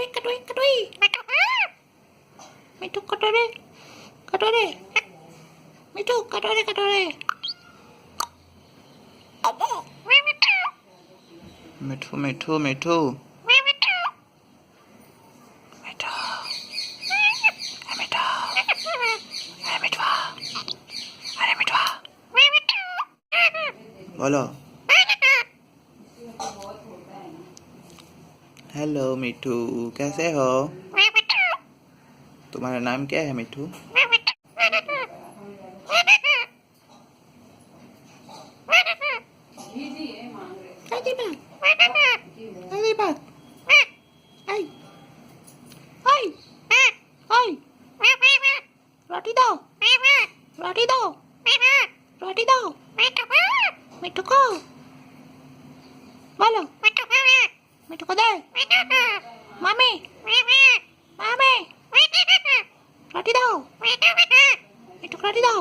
कटोरी मिठू कटोरे कटोरे मिठू कटोरे कटोरे मिठू मिठू मिठू बोलो हेलो मिठू, कैसे हो? तुम्हारा नाम क्या है मिठू? रोटी दो रोटी दो रोटी दो मिठू को बोलो मिठू को दे मामी मामी रोटी दो मिठू को रोटी दो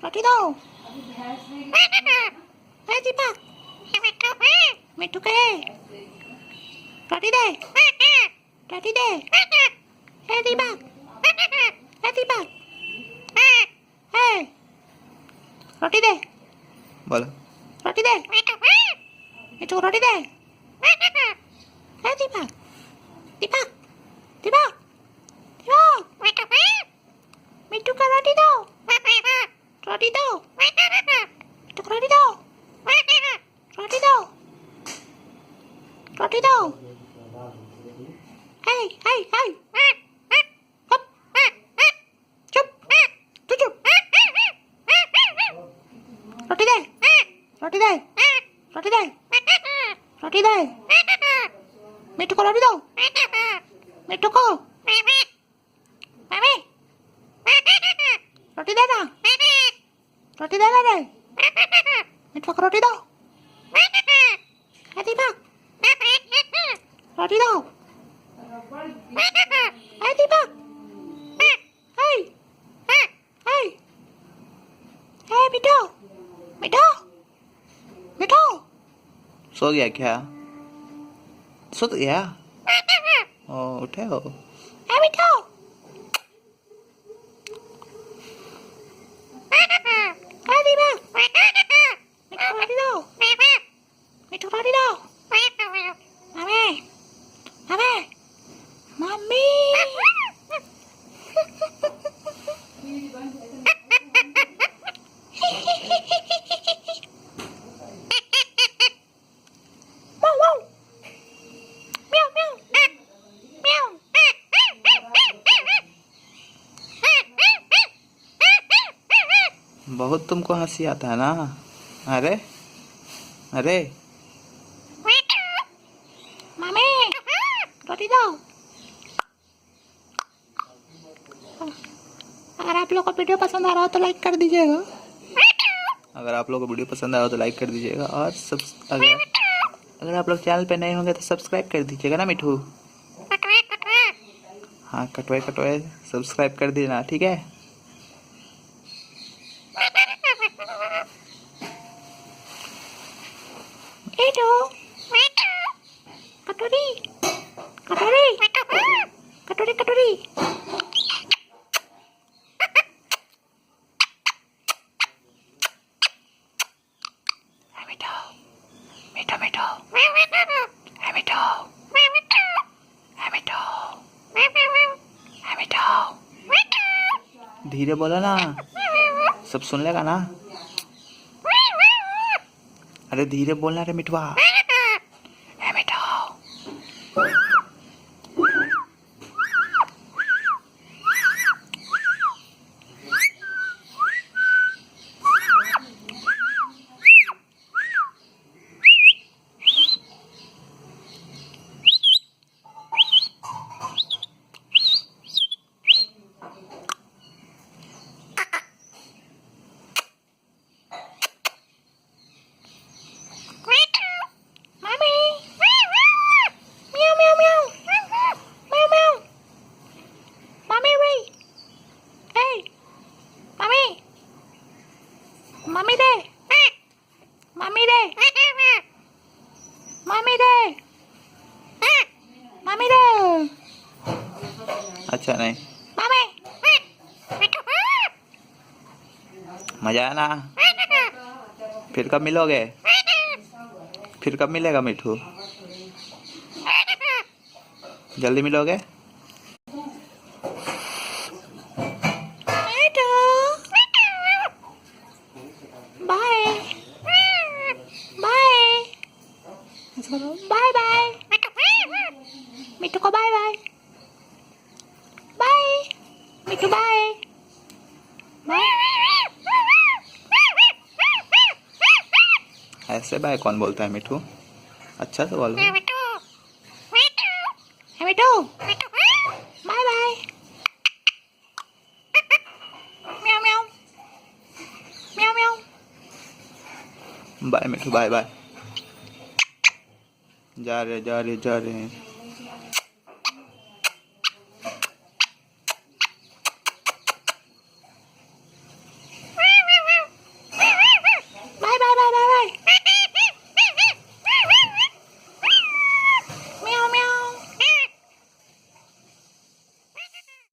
रोटी दो हे दीपक मिठू के रोटी दे हे दीपक हे रोटी दे बोलो रोटी दे मिठू को रोटी दे हे दीपक दीपक दीपक दीपक मिठू को रोटी दो रोटी दो मिठू को रोटी दो रोटी दो रोटी दो हे हे हे रोटी दे रोटी दे रोटी दे रोटी दे मिठू को रोटी दो मिठू को मम्मी रोटी दे ना रोटी दे ना रे मिठू को रोटी दो हे दीपक रोटी दो हे दीपक हे हे हे मिठू मिठू मिठू सो गया क्या? सो तो गया? ओ उठे हो? है मिठू है दीपक मिठू रोटी दो मिठू रोटी दो मम्मी मम्मी मम्मी बहुत तुमको हंसी आता है ना? अरे अरे मम्मी रोटी दो। अगर आप लोग को वीडियो पसंद आ रहा हो तो लाइक कर दीजिएगा। अगर आप लोग को वीडियो पसंद आ रहा हो तो लाइक कर दीजिएगा और अगर आप लोग चैनल पे नए होंगे तो सब्सक्राइब कर दीजिएगा ना मिठू। हाँ कटोए कटोए सब्सक्राइब कर देना, ठीक है। कटोरी कटोरी कटोरी कटोरी मिठो मिठो मिठो धीरे बोला ना, सब सुन लेगा ना। अरे धीरे बोलना रे मिठवा। मम्मी दे मम्मी दे मम्मी दे मम्मी दो। अच्छा नहीं, मम्मी मजा आया ना? फिर कब मिलोगे? फिर कब मिलेगा मिठू? जल्दी मिलोगे? बाय बाय बाय बाय मिठू को बाय बाय बाय मिठू बाय बाय। ऐसे बाय कौन बोलता है मिठू? अच्छा से बोलो। मिठू बाय बाय म्याऊ म्याऊ म्याऊ म्याऊ। बाय मिठू बाय बाय। जा रहे जा रहे जा रहे हैं।